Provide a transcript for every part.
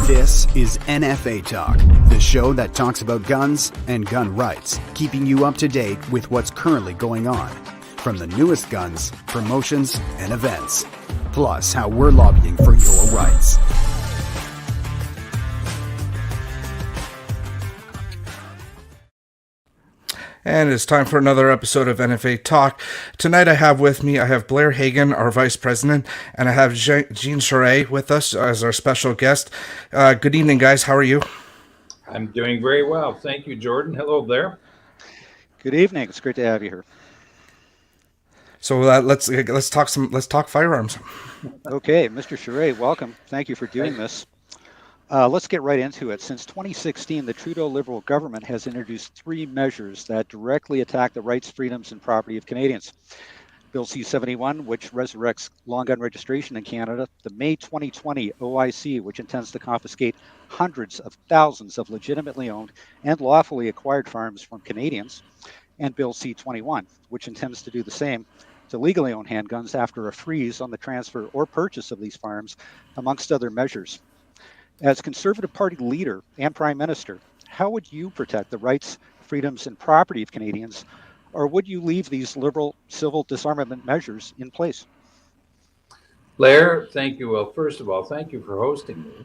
This is NFA Talk, the show that talks about guns and gun rights, keeping you up to date with what's currently going on, from the newest guns, promotions, and events, plus how we're lobbying for your rights. And it's time for another episode of NFA Talk. Tonight I have Blair Hagen, our Vice President, and I have Jean Charest with us as our special guest. Good evening, guys. How are you? I'm doing very well. Thank you, Jordan. Hello, Blair. Good evening. It's great to have you here. So let's talk firearms. Okay, Mr. Charest, welcome. Thank you for doing this. Let's get right into it. Since 2016, the Trudeau Liberal government has introduced 3 measures that directly attack the rights, freedoms, and property of Canadians. Bill C-71, which resurrects long gun registration in Canada, the May 2020 OIC, which intends to confiscate hundreds of thousands of legitimately owned and lawfully acquired firearms from Canadians, and Bill C-21, which intends to do the same to legally owned handguns after a freeze on the transfer or purchase of these firearms, amongst other measures. As Conservative Party leader and Prime Minister, how would you protect the rights, freedoms, and property of Canadians, or would you leave these liberal civil disarmament measures in place? Blair, thank you. Well, first of all, thank you for hosting me.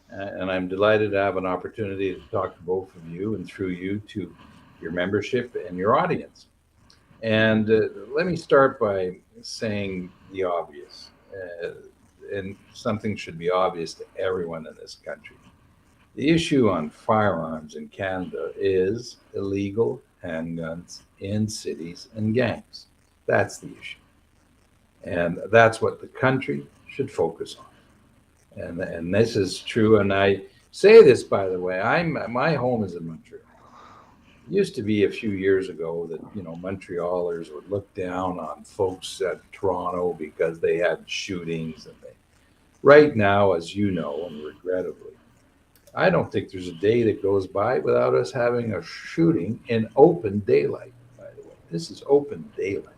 And I'm delighted to have an opportunity to talk to both of you and through you to your membership and your audience. And let me start by saying the obvious. And something should be obvious to everyone in this country. The issue on firearms in Canada is illegal handguns in cities and gangs. That's the issue. And that's what the country should focus on. And this is true. And I say this, by the way, my home is in Montreal. It used to be a few years ago that, Montrealers would look down on folks at Toronto because they had shootings. And right now, as you know, and regrettably, I don't think there's a day that goes by without us having a shooting in open daylight, by the way. This is open daylight.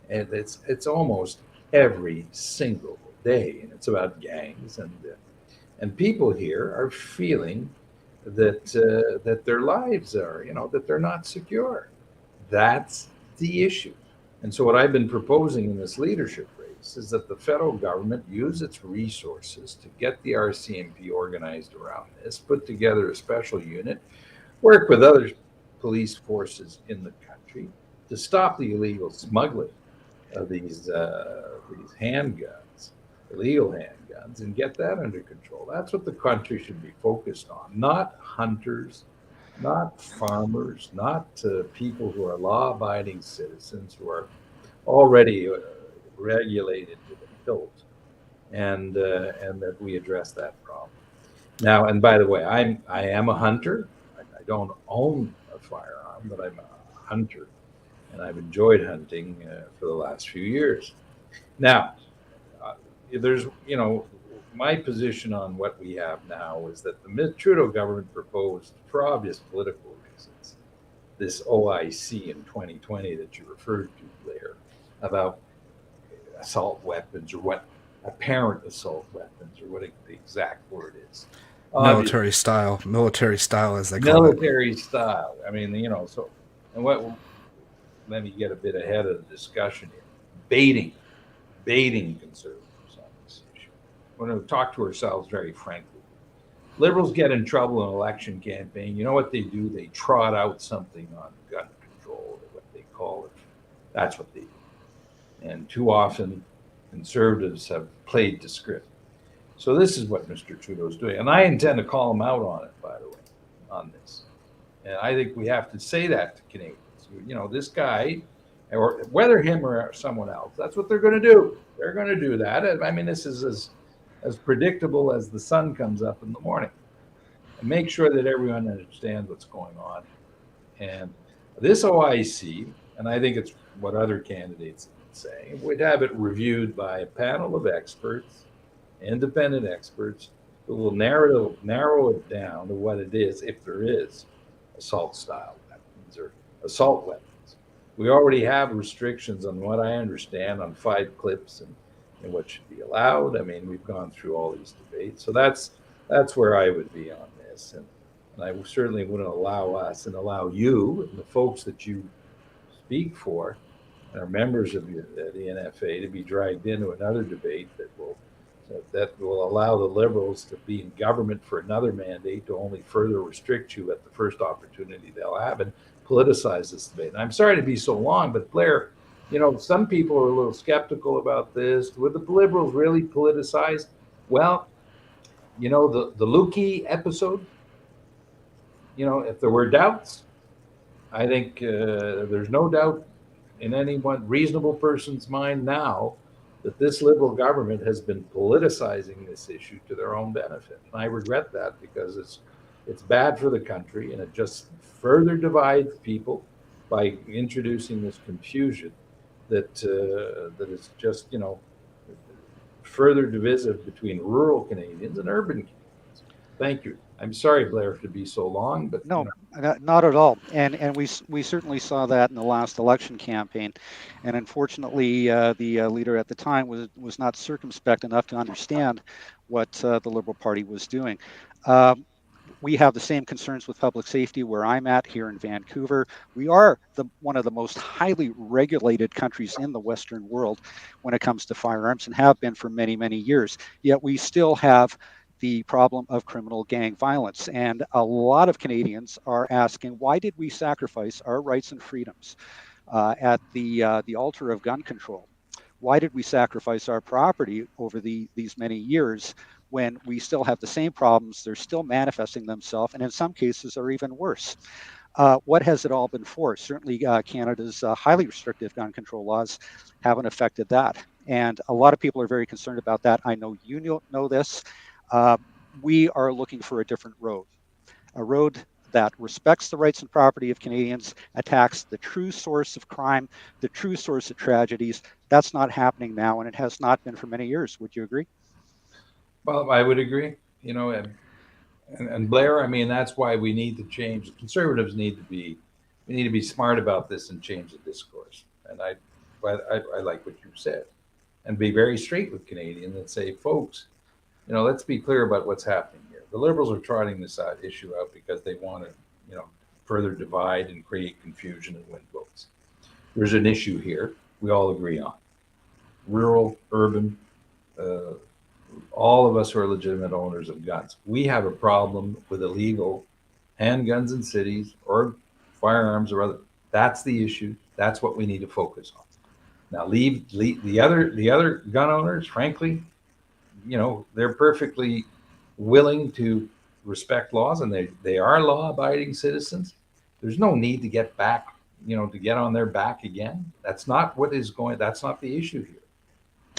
And it's almost every single day. And it's about gangs. And people here are feeling that their lives are, that they're not secure. That's the issue. And so what I've been proposing in this leadership race is that the federal government use its resources to get the RCMP organized around this, put together a special unit, work with other police forces in the country to stop the illegal smuggling of these handguns, illegal handguns, and get that under control. That's what the country should be focused on, not hunters, not farmers, not people who are law-abiding citizens who are already regulated to the hilt, and that we address that problem. Now, and by the way, I am a hunter. I don't own a firearm, but I'm a hunter, and I've enjoyed hunting for the last few years. Now, there's, my position on what we have now is that the Trudeau government proposed, for obvious political reasons, this OIC in 2020 that you referred to, Blair, about assault weapons, or what apparent assault weapons, or what the exact word is. Military style, as they call it. Military style. I mean, so, and let me get a bit ahead of the discussion here. Baiting conservatives on this issue. We're going to talk to ourselves very frankly. Liberals get in trouble in an election campaign. You know what they do? They trot out something on gun control, or what they call it. That's what they do. And too often, conservatives have played the script. So this is what Mr. Trudeau's doing. And I intend to call him out on it, by the way, on this. And I think we have to say that to Canadians. This guy, or whether him or someone else, that's what they're going to do. They're going to do that. I mean, this is as predictable as the sun comes up in the morning. And make sure that everyone understands what's going on. And this OIC, and I think it's what other candidates say, would have it reviewed by a panel of experts, independent experts, who will narrow it down to what it is, if there is assault style weapons or assault weapons. We already have restrictions on what I understand on 5 clips and what should be allowed. I mean, we've gone through all these debates. So that's that's where I would be on this. And I certainly wouldn't allow us and allow you and the folks that you speak for and are members of the NFA to be dragged into another debate that will allow the Liberals to be in government for another mandate to only further restrict you at the first opportunity they'll have and politicize this debate. And I'm sorry to be so long, but Blair, some people are a little skeptical about this. Would the Liberals really politicize? Well, the Lukey episode, if there were doubts, I think there's no doubt in any one reasonable person's mind now that this Liberal government has been politicizing this issue to their own benefit. And I regret that because it's bad for the country and it just further divides people by introducing this confusion that is just, further divisive between rural Canadians and urban Canadians. Thank you. I'm sorry, Blair, to be so long, but no, not at all. And we certainly saw that in the last election campaign. And unfortunately, the leader at the time was not circumspect enough to understand what the Liberal Party was doing. We have the same concerns with public safety where I'm at here in Vancouver. We are one of the most highly regulated countries in the Western world when it comes to firearms and have been for many, many years. Yet we still have the problem of criminal gang violence. And a lot of Canadians are asking, why did we sacrifice our rights and freedoms at the altar of gun control? Why did we sacrifice our property over these many years when we still have the same problems? They're still manifesting themselves, and in some cases are even worse. What has it all been for? Certainly Canada's highly restrictive gun control laws haven't affected that. And a lot of people are very concerned about that. I know you know this. We are looking for a different road, a road that respects the rights and property of Canadians, attacks the true source of crime, the true source of tragedies. That's not happening now, and it has not been for many years. Would you agree? Well, I would agree. And Blair, I mean, that's why we need to change. Conservatives need to be smart about this and change the discourse. And I like what you said, and be very straight with Canadians and say, folks, let's be clear about what's happening here. The Liberals are trotting this issue out because they want to, further divide and create confusion and win votes. There's an issue here we all agree on. Rural, urban, all of us who are legitimate owners of guns. We have a problem with illegal handguns in cities or firearms or other. That's the issue. That's what we need to focus on. Now, leave the other gun owners, frankly, they're perfectly willing to respect laws, and they are law-abiding citizens. There's no need to get back, to get on their back again. That's not that's not the issue here.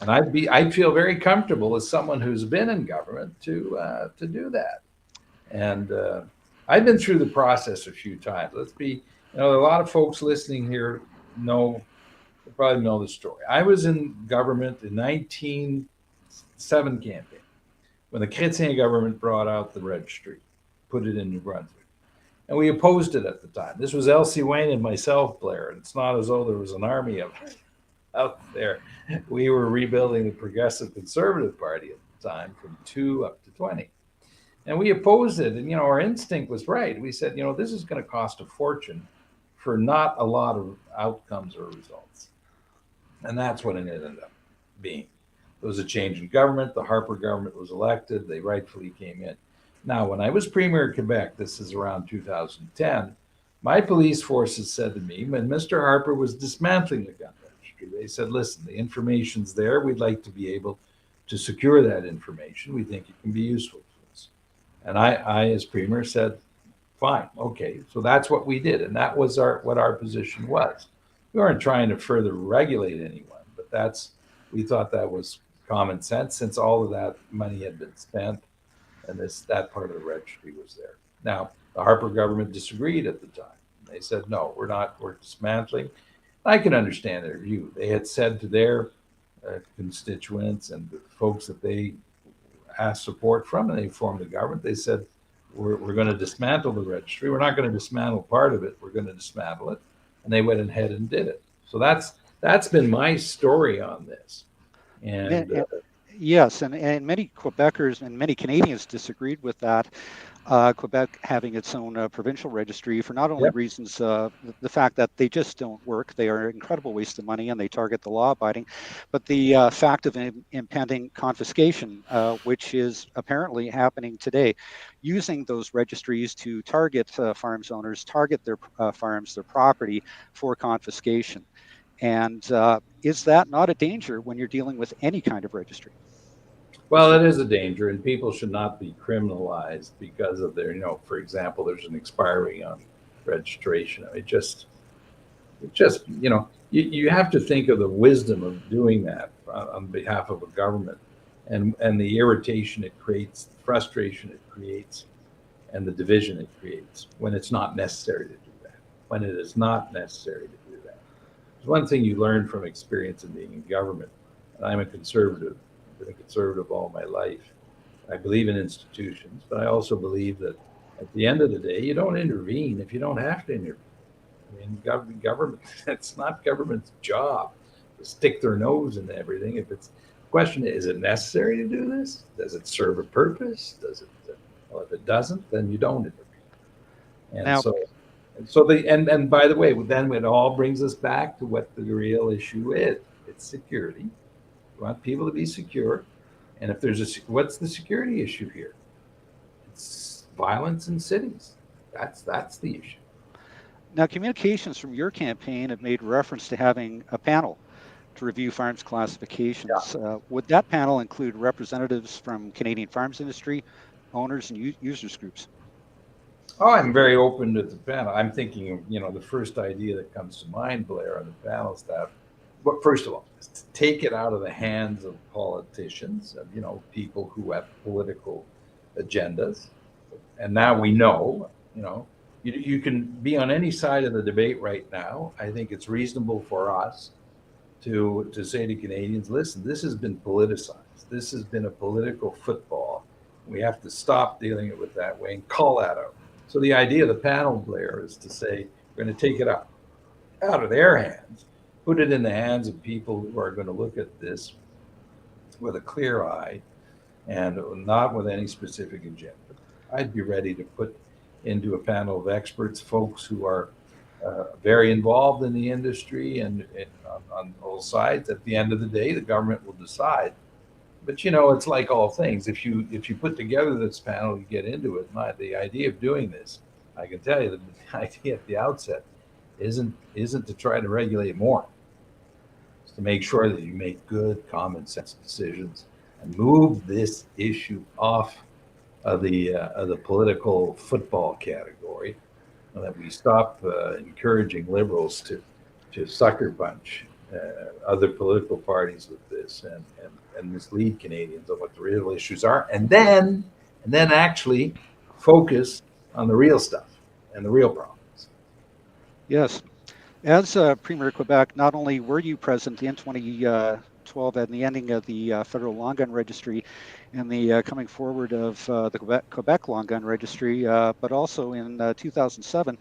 And I'd feel very comfortable as someone who's been in government to do that. And I've been through the process a few times. A lot of folks listening here probably know the story. I was in government in 1907 campaign when the Chrétien government brought out the registry, put it in New Brunswick. And we opposed it at the time. This was Elsie Wayne and myself, Blair. And it's not as though there was an army of us out there. We were rebuilding the Progressive Conservative Party at the time from 2 up to 20. And we opposed it. And, our instinct was right. We said, this is going to cost a fortune for not a lot of outcomes or results. And that's what it ended up being. There was a change in government. The Harper government was elected. They rightfully came in. Now, when I was Premier of Quebec, this is around 2010, my police forces said to me, when Mr. Harper was dismantling the gun registry, they said, listen, the information's there. We'd like to be able to secure that information. We think it can be useful to us. And I as Premier, said, fine, okay. So that's what we did. And that was what our position was. We weren't trying to further regulate anyone, but we thought that was common sense since all of that money had been spent and that part of the registry was there. Now, the Harper government disagreed at the time. They said, no, we're dismantling. I can understand their view. They had said to their constituents and the folks that they asked support from, and they formed a government, they said, we're going to dismantle the registry. We're not going to dismantle part of it. We're going to dismantle it. And they went ahead and did it. So that's been my story on this. And Yes, and many Quebecers and many Canadians disagreed with that. Quebec having its own provincial registry for not only Yep. reasons, the fact that they just don't work, they are an incredible waste of money and they target the law abiding, but the fact of impending confiscation, which is apparently happening today, using those registries to target farms owners, target their farms, their property for confiscation. And is that not a danger when you're dealing with any kind of registry? Well, it is a danger, and people should not be criminalized because of their, for example, there's an expiry on registration. You have to think of the wisdom of doing that on behalf of a government, and the irritation it creates, the frustration it creates, and the division it creates when it's not necessary to do that. When it is not necessary to do that. There's one thing you learn from experience in being in government, and I'm a conservative. I've been a conservative all my life. I believe in institutions, but I also believe that at the end of the day, you don't intervene if you don't have to intervene. I mean, government, it's not government's job to stick their nose into everything. If it's the question, is it necessary to do this? Does it serve a purpose? Does it? Well, if it doesn't, then you don't intervene. And Now, so, and by the way, then it all brings us back to what the real issue is. It's security. We want people to be secure. And if there's what's the security issue here? It's violence in cities. That's the issue. Now, communications from your campaign have made reference to having a panel to review farms classifications. Would that panel include representatives from Canadian farms industry, owners, and users groups? Oh, I'm very open to the panel. I'm thinking of, the first idea that comes to mind, Blair, on the panel staff. But first of all, to take it out of the hands of politicians, people who have political agendas. And now we know, you can be on any side of the debate right now. I think it's reasonable for us to say to Canadians, listen, this has been politicized. This has been a political football. We have to stop dealing it with that way and call that out. So the idea of the panel, Blair, is to say we're going to take it out of their hands, put it in the hands of people who are going to look at this with a clear eye and not with any specific agenda. I'd be ready to put into a panel of experts, folks who are very involved in the industry and on both sides. At the end of the day, the government will decide. But it's like all things. If you put together this panel, you get into it. The idea of doing this, I can tell you, the idea at the outset isn't to try to regulate more. It's to make sure that you make good common sense decisions and move this issue off of the political football category, and that we stop encouraging liberals to sucker punch other political parties with this and mislead Canadians on what the real issues are, and then actually focus on the real stuff and the real problems. Yes. As Premier of Quebec, not only were you present in 2012 at the ending of the federal long gun registry and the coming forward of the Quebec long gun registry, but also in 2007,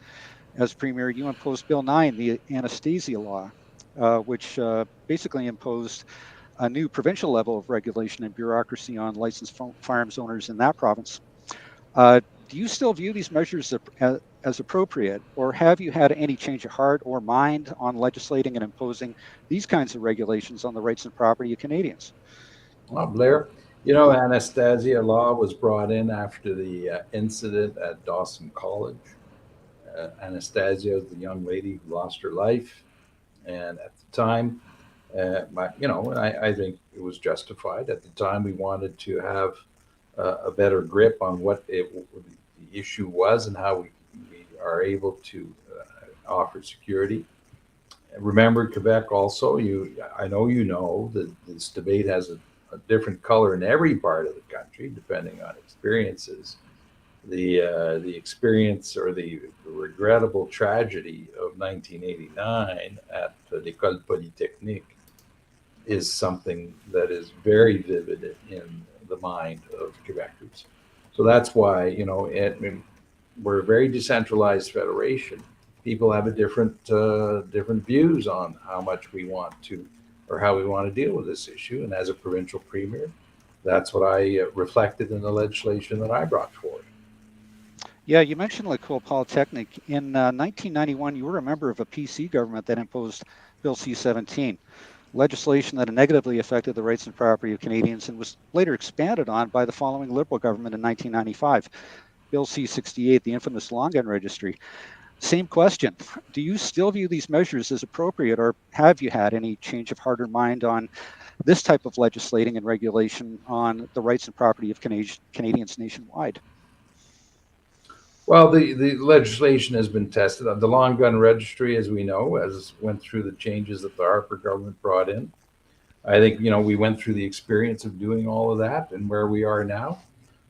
as Premier, you imposed Bill 9, the anesthesia law, which basically imposed a new provincial level of regulation and bureaucracy on licensed farms owners in that province. Do you still view these measures as appropriate, or have you had any change of heart or mind on legislating and imposing these kinds of regulations on the rights and property of Canadians? Well, Blair, anesthesia law was brought in after the incident at Dawson College. Anastasia is the young lady who lost her life, and at the time, I think it was justified. At the time, we wanted to have a better grip on what the issue was and how we are able to offer security. And remember, Quebec also, I know that this debate has a different color in every part of the country, depending on experiences. The experience or the regrettable tragedy of 1989 at l'École Polytechnique is something that is very vivid in the mind of Quebecers. So that's why, we're a very decentralized federation. People have a different views on how much we want to or how we want to deal with this issue. And as a provincial premier, that's what I reflected in the legislation that I brought forward. Yeah, you mentioned L'École Polytechnique. In 1991, you were a member of a PC government that imposed Bill C-17, legislation that negatively affected the rights and property of Canadians and was later expanded on by the following Liberal government in 1995. Bill C-68, the infamous long gun registry. Same question. Do you still view these measures as appropriate, or have you had any change of heart or mind on this type of legislating and regulation on the rights and property of Canadians nationwide? Well, the legislation has been tested. The long gun registry, as we know, has went through the changes that the Harper government brought in. I think, we went through the experience of doing all of that and where we are now.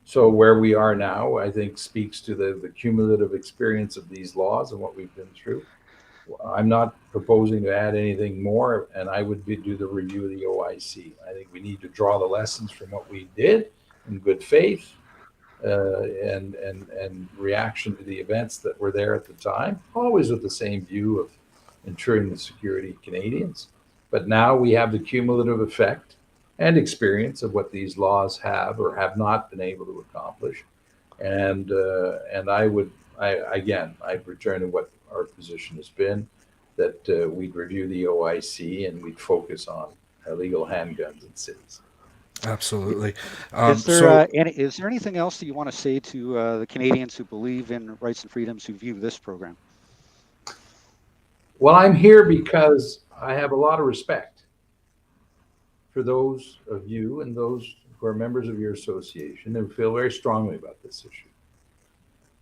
So where we are now, I think, speaks to the cumulative experience of these laws and what we've been through. I'm not proposing to add anything more, and I would do the review of the OIC. I think we need to draw the lessons from what we did in good faith, and reaction to the events that were there at the time, always with the same view of ensuring the security of Canadians. But now we have the cumulative effect and experience of what these laws have or have not been able to accomplish. And I'd return to what our position has been, that we'd review the OIC and we'd focus on illegal handguns in cities. Absolutely. Is there anything else that you want to say to the Canadians who believe in rights and freedoms who view this program? Well, I'm here because I have a lot of respect for those of you and those who are members of your association who feel very strongly about this issue.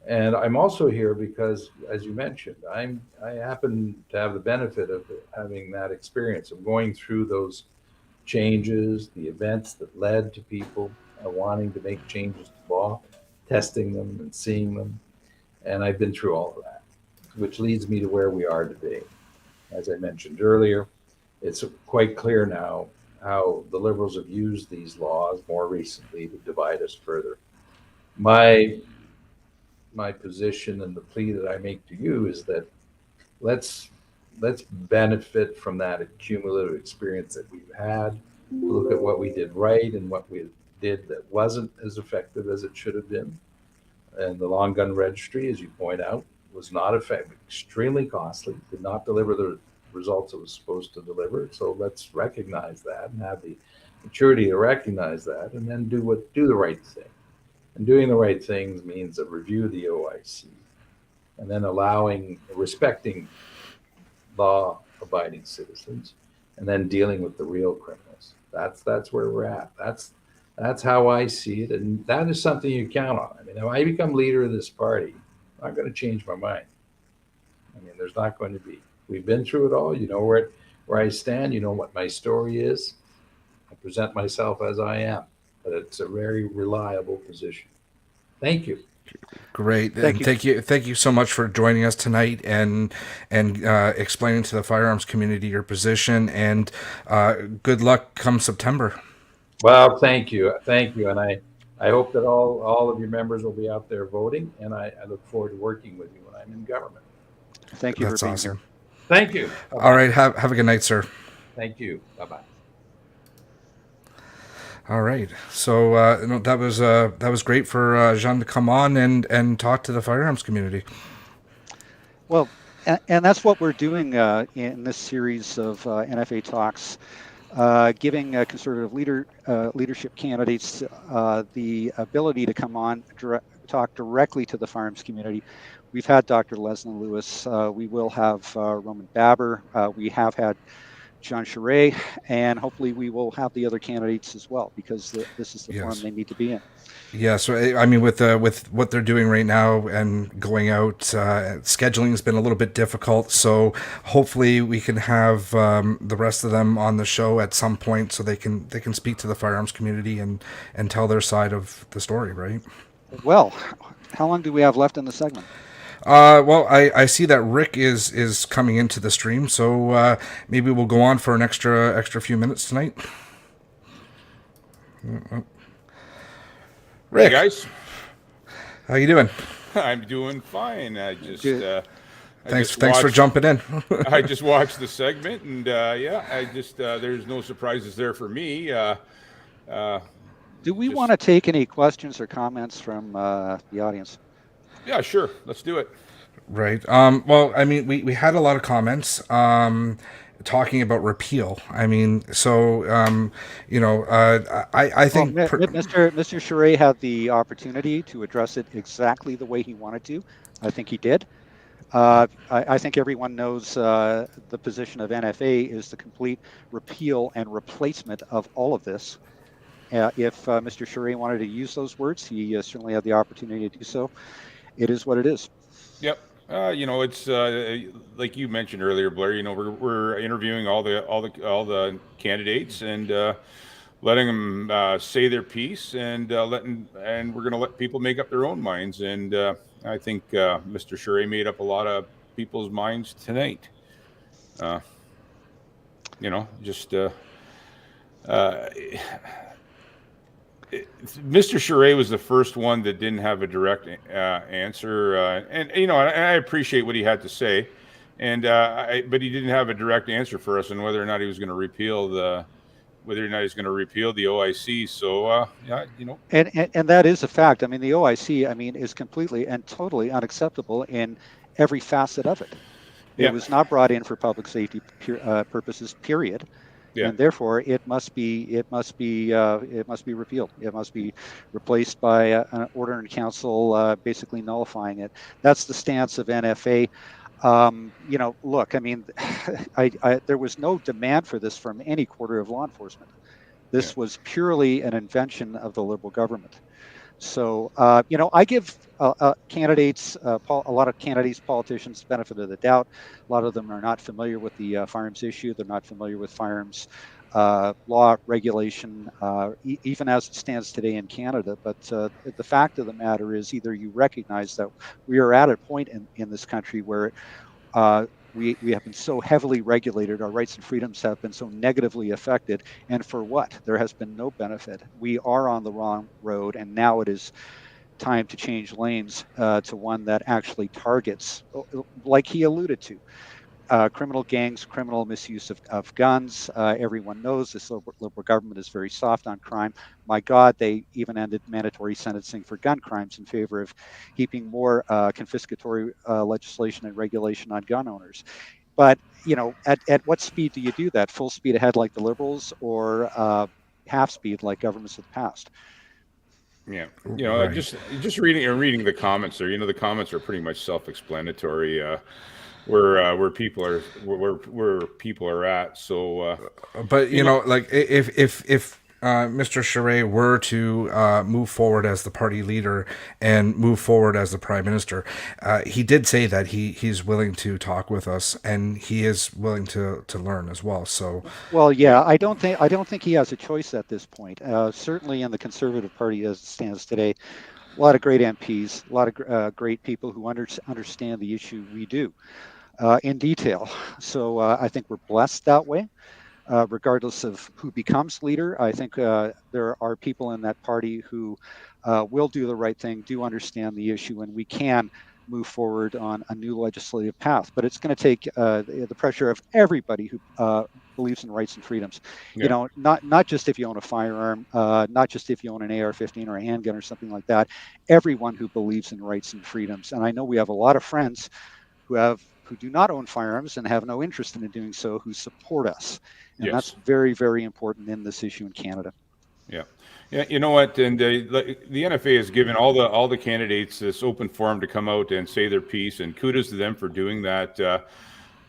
And I'm also here because, as you mentioned, I happen to have the benefit of having that experience of going through those changes, the events that led to people wanting to make changes to law, testing them and seeing them. And I've been through all of that, which leads me to where we are today. As I mentioned earlier, it's quite clear now how the Liberals have used these laws more recently to divide us further. My position and the plea that I make to you is that let's benefit from that cumulative experience that we've had, look at what we did right and what we did that wasn't as effective as it should have been. And the long gun registry, as you point out, was not effective, extremely costly, did not deliver the results it was supposed to deliver. So let's recognize that and have the maturity to recognize that, and then do the right thing. And doing the right things means a review of the OIC, and then respecting law-abiding citizens, and then dealing with the real criminals. That's where we're at. That's how I see it, and that is something you count on. I mean, if I become leader of this party, I'm not going to change my mind. I mean, there's not going to be. We've been through it all. You know where I stand. You know what my story is. I present myself as I am, but it's a very reliable position. Thank you. Great. Thank you so much for joining us tonight and explaining to the firearms community your position, and good luck come September. Well, thank you, and I hope that all of your members will be out there voting, and I look forward to working with you when I'm in government. Thank you. That's for being awesome. Here. Thank you. Bye-bye. All right, have a good night, sir. Thank you. Bye-bye. All right, so that was great for Jean to come on and talk to the firearms community. Well, and that's what we're doing in this series of NFA talks, giving conservative leadership candidates the ability to come on, talk directly to the firearms community. We've had Dr. Leslie Lewis. We will have Roman Baber. We have had John Charest, and hopefully we will have the other candidates as well, because this is the forum they need to be in. Yeah, so I mean, with what they're doing right now and going out, scheduling has been a little bit difficult. So hopefully we can have the rest of them on the show at some point, so they can speak to the firearms community and tell their side of the story, right? Well, how long do we have left in the segment? Well, I see that Rick is coming into the stream, so maybe we'll go on for an extra few minutes tonight. Rick, hey guys, how you doing? I'm doing fine. I just Thanks for jumping in. I just watched the segment, and there's no surprises there for me. Do we want to take any questions or comments from the audience? Yeah, sure. Let's do it. Right. Well, I mean, we had a lot of comments talking about repeal. I mean, so I think Mr. Charest had the opportunity to address it exactly the way he wanted to. I think he did. I think everyone knows the position of NFA is the complete repeal and replacement of all of this. If Mr. Charest wanted to use those words, he certainly had the opportunity to do so. It is what it is. Yep. It's like you mentioned earlier, Blair. We're interviewing all the candidates and letting them say their piece, and we're going to let people make up their own minds. And I think Mr. Charest made up a lot of people's minds tonight. Mr. Charest was the first one that didn't have a direct answer, and I appreciate what he had to say, but he didn't have a direct answer for us on whether or not he was going to repeal the OIC. So and that is a fact. I mean, the OIC, is completely and totally unacceptable in every facet of it. It was not brought in for public safety purposes. Period. Yeah. And therefore, it must be repealed. It must be replaced by an order in council, basically nullifying it. That's the stance of NFA. Look, I mean, there was no demand for this from any quarter of law enforcement. This was purely an invention of the Liberal government. So, I give candidates, a lot of candidates, politicians, benefit of the doubt. A lot of them are not familiar with the firearms issue. They're not familiar with firearms law, regulation, even as it stands today in Canada. But the fact of the matter is, either you recognize that we are at a point in this country where we have been so heavily regulated, our rights and freedoms have been so negatively affected, and for what? There has been no benefit. We are on the wrong road, and now it is time to change lanes to one that actually targets, like he alluded to, criminal gangs, criminal misuse of guns. Everyone knows this Liberal government is very soft on crime. My God, they even ended mandatory sentencing for gun crimes in favor of heaping more confiscatory legislation and regulation on gun owners. But, at what speed do you do that? Full speed ahead like the Liberals, or half speed like governments of the past? Yeah, right. just reading the comments there. The comments are pretty much self-explanatory. Where people are at. So, but like if Mr. Charest were to move forward as the party leader and move forward as the prime minister, he did say that he's willing to talk with us, and he is willing to learn as well. So, well, yeah, I don't think he has a choice at this point. Certainly, in the Conservative Party as it stands today, a lot of great MPs, a lot of great people who understand the issue we do. In detail. So I think we're blessed that way, regardless of who becomes leader. I think there are people in that party who will do the right thing, do understand the issue, and we can move forward on a new legislative path. But it's going to take the pressure of everybody who believes in rights and freedoms. Yeah. Not just if you own a firearm, not just if you own an AR-15 or a handgun or something like that. Everyone who believes in rights and freedoms. And I know we have a lot of friends who do not own firearms and have no interest in doing so, who support us. And that's very, very important in this issue in Canada. Yeah. You know what? And the NFA has given all the candidates this open forum to come out and say their piece, and kudos to them for doing that.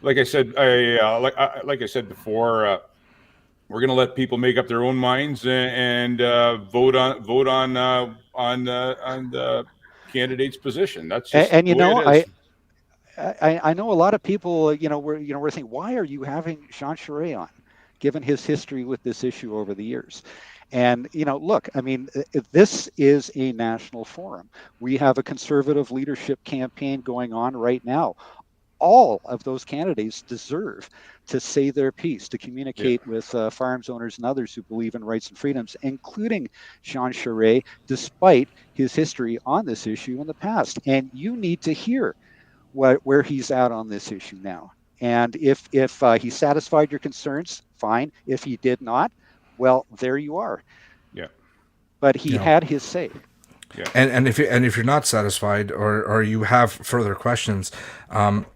Like I said, like I said before, we're going to let people make up their own minds and vote on the candidate's position. That's just and I know a lot of people, we're thinking, why are you having Jean Charest on, given his history with this issue over the years? And, look, I mean, this is a national forum. We have a conservative leadership campaign going on right now. All of those candidates deserve to say their piece, to communicate with firearms owners and others who believe in rights and freedoms, including Jean Charest, despite his history on this issue in the past. And you need to hear where he's at on this issue now. And if he satisfied your concerns, fine. If he did not, well, there you are. Yeah. But he had his say. Yeah. And if you're not satisfied or you have further questions,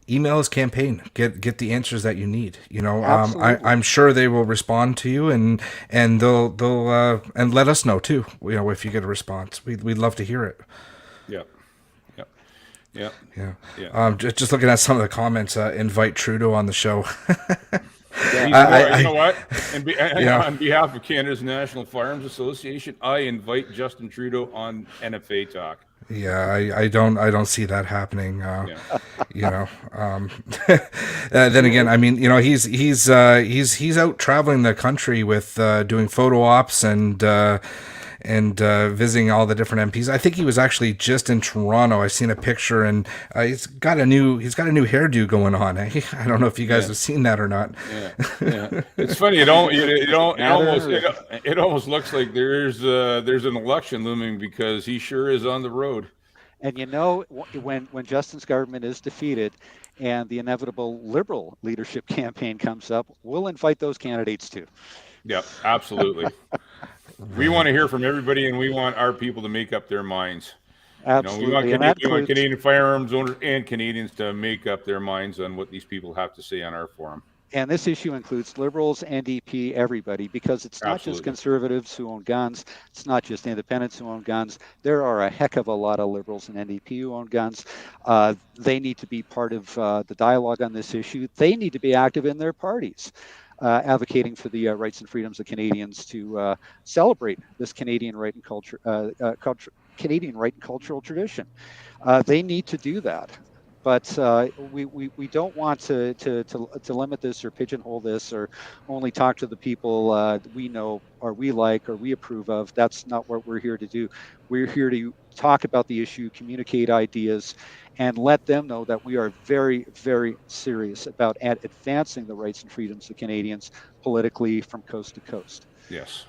email his campaign. Get the answers that you need. I'm sure they will respond to you and they'll and let us know too. If you get a response, we'd love to hear it. Yeah. Yeah. Just looking at some of the comments, invite Trudeau on the show. You know what? On behalf of Canada's National Firearms Association, I invite Justin Trudeau on NFA Talk. Yeah, I don't see that happening. Then again, I mean, he's out traveling the country with doing photo ops and visiting all the different MPs. I think he was actually just in Toronto. I seen a picture, and he's got a new hairdo going on. I don't know if you guys have seen that or not. Yeah. It's funny. It almost looks like there's an election looming because he sure is on the road. And when Justin's government is defeated and the inevitable Liberal leadership campaign comes up, we'll invite those candidates too. Yeah, absolutely. We want to hear from everybody, and we want our people to make up their minds. Absolutely. We want Canadian firearms owners and Canadians to make up their minds on what these people have to say on our forum. And this issue includes Liberals, NDP, everybody, because it's not just conservatives who own guns. It's not just independents who own guns. There are a heck of a lot of Liberals and NDP who own guns. They need to be part of the dialogue on this issue. They need to be active in their parties. Advocating for the rights and freedoms of Canadians to celebrate this Canadian right and culture, Canadian right and cultural tradition. They need to do that, but we don't want to limit this or pigeonhole this or only talk to the people we know or we like or we approve of. That's not what we're here to do. We're here to talk about the issue, communicate ideas, and let them know that we are very, very serious about advancing the rights and freedoms of Canadians politically from coast to coast. Yes.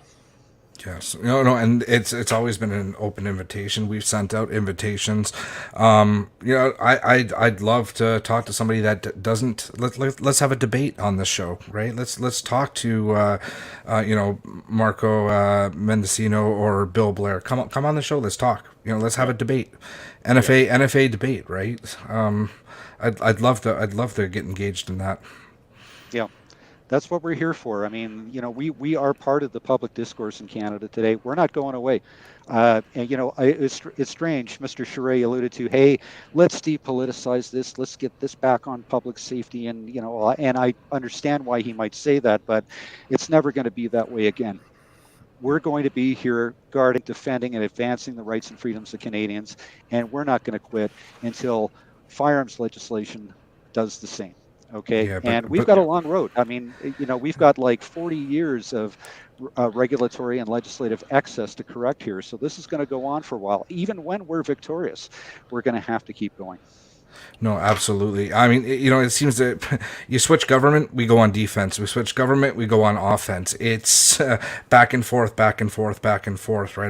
No, and it's always been an open invitation. We've sent out invitations. I'd love to talk to somebody that doesn't. Let's have a debate on this show, right? Let's talk to Marco Mendocino or Bill Blair. Come on the show. Let's talk. Let's have a debate. NFA debate, right? I'd love to get engaged in that. Yeah. That's what we're here for. I mean, we are part of the public discourse in Canada today. We're not going away. It's strange. Mr. Charest alluded to, hey, let's depoliticize this. Let's get this back on public safety. And I understand why he might say that, but it's never going to be that way again. We're going to be here guarding, defending, and advancing the rights and freedoms of Canadians. And we're not going to quit until firearms legislation does the same. Okay. Yeah, and we've got a long road. I mean, we've got like 40 years of regulatory and legislative excess to correct here. So this is going to go on for a while. Even when we're victorious, we're going to have to keep going. No, absolutely. I mean, it seems that you switch government, we go on defense. We switch government, we go on offense. It's back and forth, right?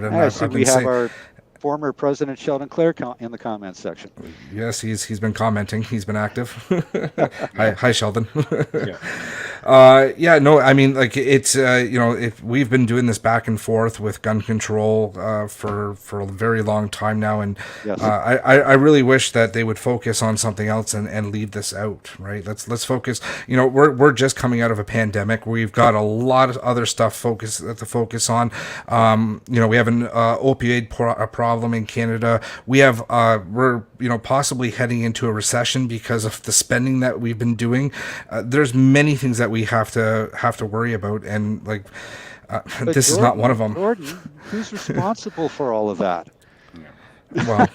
And we have our former President Sheldon Clare in the comments section. Yes, he's been commenting. He's been active. Hi, Sheldon. I mean, like it's if we've been doing this back and forth with gun control for a very long time now, and yes. I really wish that they would focus on something else and leave this out. Right? Let's focus. We're just coming out of a pandemic. We've got a lot of other stuff to focus on. We have an opioid problem in Canada. We have we're possibly heading into a recession because of the spending that we've been doing. There's many things that we have to worry about, and this Jordan, is not one of them. Jordan, who's responsible for all of that? Well,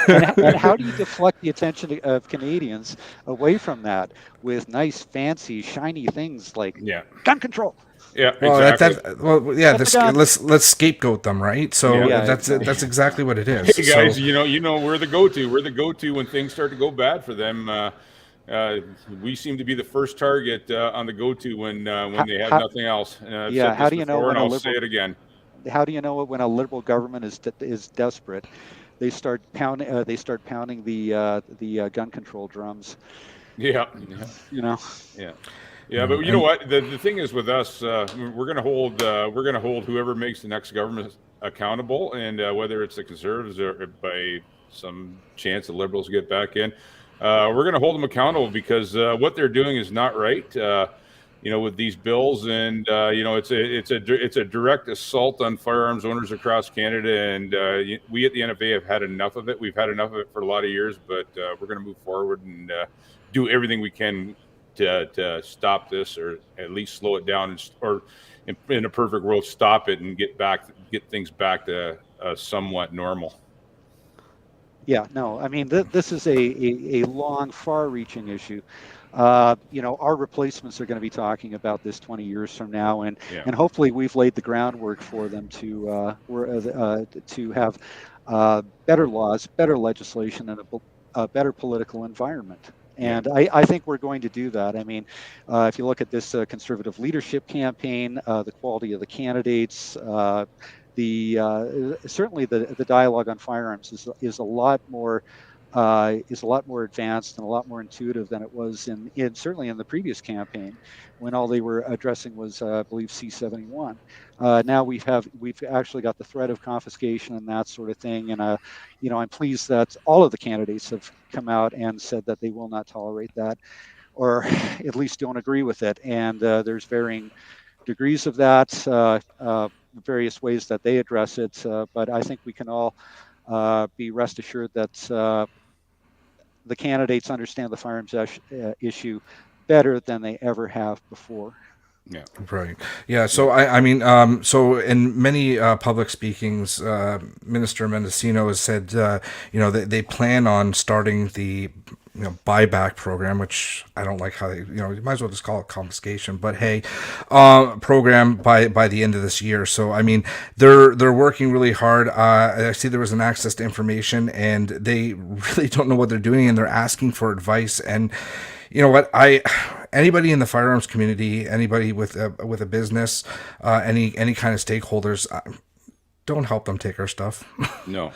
and how do you deflect the attention of Canadians away from that with nice, fancy, shiny things like gun control? Yeah, well, exactly. Let's scapegoat them, right? So that's exactly what it is. Hey guys, we're the go-to. We're the go-to when things start to go bad for them. We seem to be the first target on the go-to when they have nothing else. How do you know when I'll say it again? How do you know when a Liberal government is desperate? they start pounding the gun control drums. Yeah. You know. Yeah, but you know what? The thing is with us, we're going to hold whoever makes the next government accountable, and whether it's the Conservatives or by some chance the Liberals get back in, we're going to hold them accountable because what they're doing is not right. With these bills, and it's a direct assault on firearms owners across Canada, and we at the NFA have had enough of it. We've had enough of it for a lot of years, but we're going to move forward and do everything we can to stop this, or at least slow it down, or in a perfect world, stop it and get things back to somewhat normal. Yeah, no, I mean, this is a long, far-reaching issue. Our replacements are going to be talking about this 20 years from now, and hopefully we've laid the groundwork for them to have better laws, better legislation, and a better political environment. And I think we're going to do that. I mean, if you look at this Conservative leadership campaign, the quality of the candidates, certainly the dialogue on firearms is a lot more advanced and a lot more intuitive than it was certainly in the previous campaign, when all they were addressing was I believe C-71. Now we've actually got the threat of confiscation and that sort of thing, and I'm pleased that all of the candidates have come out and said that they will not tolerate that, or at least don't agree with it. And there's varying degrees of that, various ways that they address it, but I think we can all be rest assured that the candidates understand the firearms issue better than they ever have before. Yeah. Right. Yeah. So so in many public speakings, Minister Mendocino has said, they plan on starting the buyback program, which I don't like how they, you might as well just call it confiscation, but hey, program by the end of this year. So, I mean, they're working really hard. I see there was an access to information, and they really don't know what they're doing, and they're asking for advice. And you know what, anybody in the firearms community, anybody with a business, any kind of stakeholders, don't help them take our stuff. No,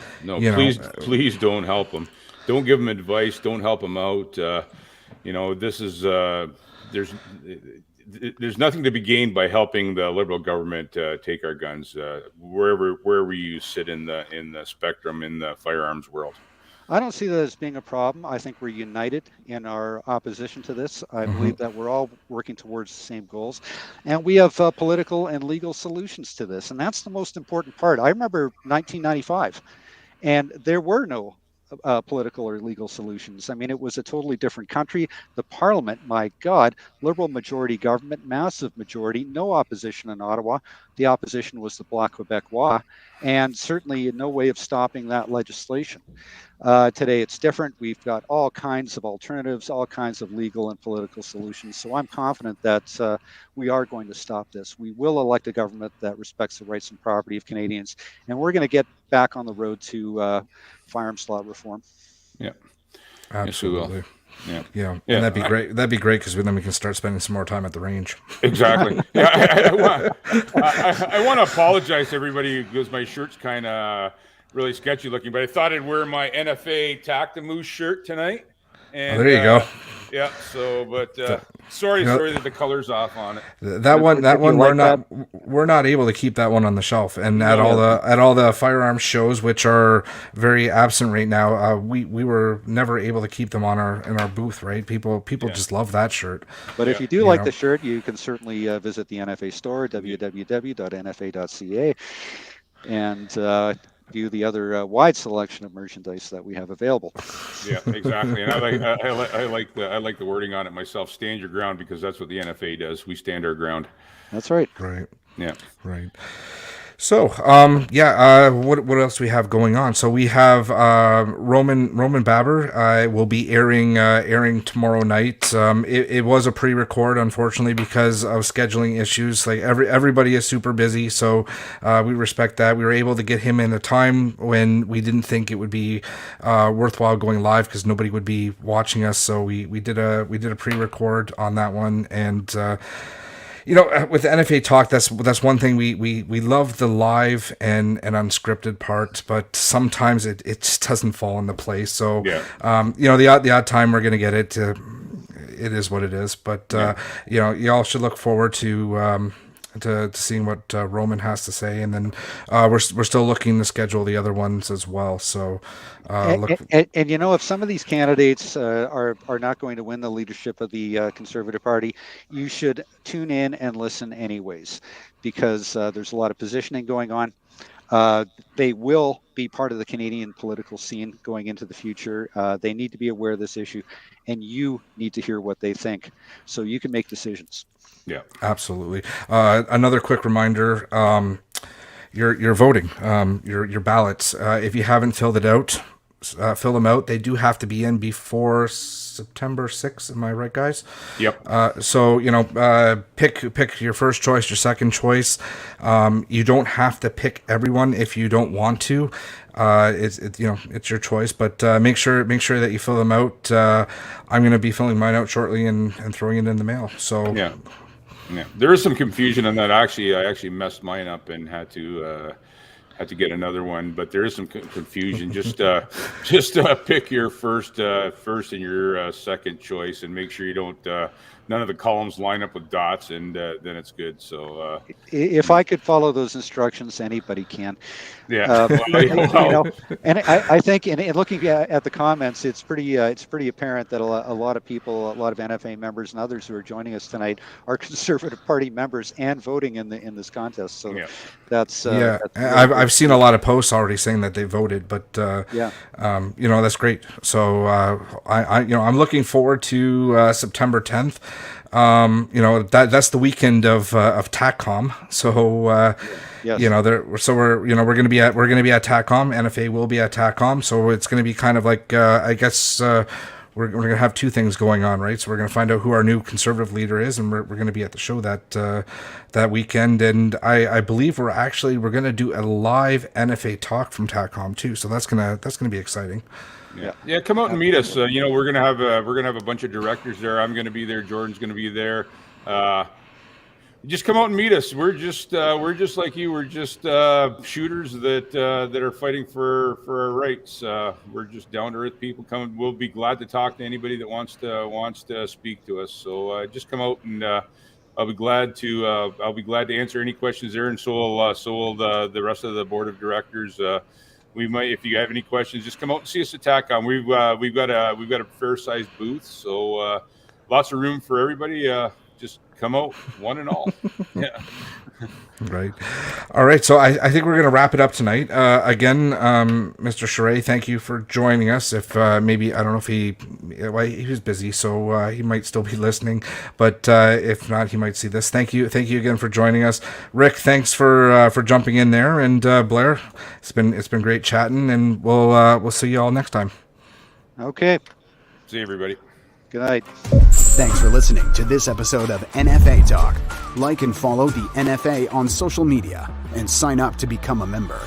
please don't help them. Don't give them advice. Don't help them out. This is there's nothing to be gained by helping the Liberal government take our guns, wherever you sit in the spectrum in the firearms world. I don't see that as being a problem. I think we're united in our opposition to this. I believe that we're all working towards the same goals, and we have political and legal solutions to this, and that's the most important part. I remember 1995, and there were no political or legal solutions. I mean, it was a totally different country. The Parliament, my God, Liberal majority government, massive majority, no opposition in Ottawa. The opposition was the Bloc Québécois, and certainly no way of stopping that legislation. Today it's different. We've got all kinds of alternatives, all kinds of legal and political solutions. So I'm confident that we are going to stop this. We will elect a government that respects the rights and property of Canadians, and we're going to get back on the road to firearms law reform. Yeah, absolutely. Yes, yeah, and that'd be great. That'd be great because then we can start spending some more time at the range. Exactly. Yeah, I want to apologize to everybody because my shirt's kind of really sketchy looking, but I thought I'd wear my NFA Tactimus shirt tonight. And there you go. Yeah. So, but sorry that the color's off on it. That one we're not able to keep that one on the shelf. And at all the firearms shows, which are very absent right now, we were never able to keep them in our booth. Right? People just love that shirt. But if you do like the shirt, you can certainly visit the NFA store, www.nfa.ca, and view the other wide selection of merchandise that we have available. Yeah, exactly. And I like the wording on it myself. Stand your ground, because that's what the NFA does. We stand our ground. That's right. Right. Yeah. Right. So, what else do we have going on? So we have Roman Baber will be airing tomorrow night. It was a pre-record, unfortunately, because of scheduling issues. Like everybody is super busy, so we respect that. We were able to get him in a time when we didn't think it would be worthwhile going live because nobody would be watching us. So we did a pre-record on that one, and with NFA Talk, that's one thing we love, the live and unscripted part, but sometimes it just doesn't fall into place. So, Yeah. The odd time we're going to get it. It is what it is. But y'all should look forward to seeing what Roman has to say, and then we're still looking to schedule the other ones as well. So, if some of these candidates are not going to win the leadership of the Conservative Party, you should tune in and listen anyways, because there's a lot of positioning going on. They will be part of the Canadian political scene going into the future. They need to be aware of this issue, and you need to hear what they think so you can make decisions. Yeah, absolutely. Another quick reminder, you're voting, your ballots. If you haven't filled it out, fill them out. They do have to be in before September 6th. Am I right, guys? Yep. So, pick your first choice, your second choice. You don't have to pick everyone if you don't want to. It's your choice, but make sure that you fill them out. I'm going to be filling mine out shortly and throwing it in the mail. So yeah, there is some confusion on that. I actually messed mine up and had to get another one, but there is some confusion. Just pick your first and your second choice, and make sure you don't none of the columns line up with dots, and then it's good. So if I could follow those instructions, anybody can. Yeah. And I think in looking at the comments, it's pretty apparent that a lot of people, a lot of NFA members and others who are joining us tonight are Conservative Party members and voting in this contest. So that's I've seen a lot of posts already saying that they voted, but that's great. So I'm looking forward to September 10th. That's the weekend of TACCOM. So yes. We're going to be at TACCOM. NFA will be at TACCOM. So it's going to be kind of like I guess we're going to have two things going on, right? So we're going to find out who our new Conservative leader is, and we're going to be at the show that weekend. And I believe we're going to do a live NFA talk from TACCOM too. So that's gonna be exciting. Yeah. Come out and meet us. We're gonna have a bunch of directors there. I'm gonna be there. Jordan's gonna be there. Just come out and meet us. We're just like you. We're just shooters that are fighting for our rights. We're just down to earth people. We'll be glad to talk to anybody that wants to speak to us. So just come out, and I'll be glad to answer any questions there, and so will the rest of the board of directors. We might, if you have any questions, just come out and see us at TACCOM. We've got a fair sized booth, so lots of room for everybody. Just come out, one and all. Yeah. Right. All right. So I think we're going to wrap it up tonight. Again, Mr. Charest, thank you for joining us. If maybe, I don't know if he was busy, so he might still be listening. But if not, he might see this. Thank you again for joining us. Rick, thanks for jumping in there. And Blair, it's been great chatting, and we'll see you all next time. Okay. See everybody. Good night. Thanks for listening to this episode of NFA Talk. Like and follow the NFA on social media and sign up to become a member.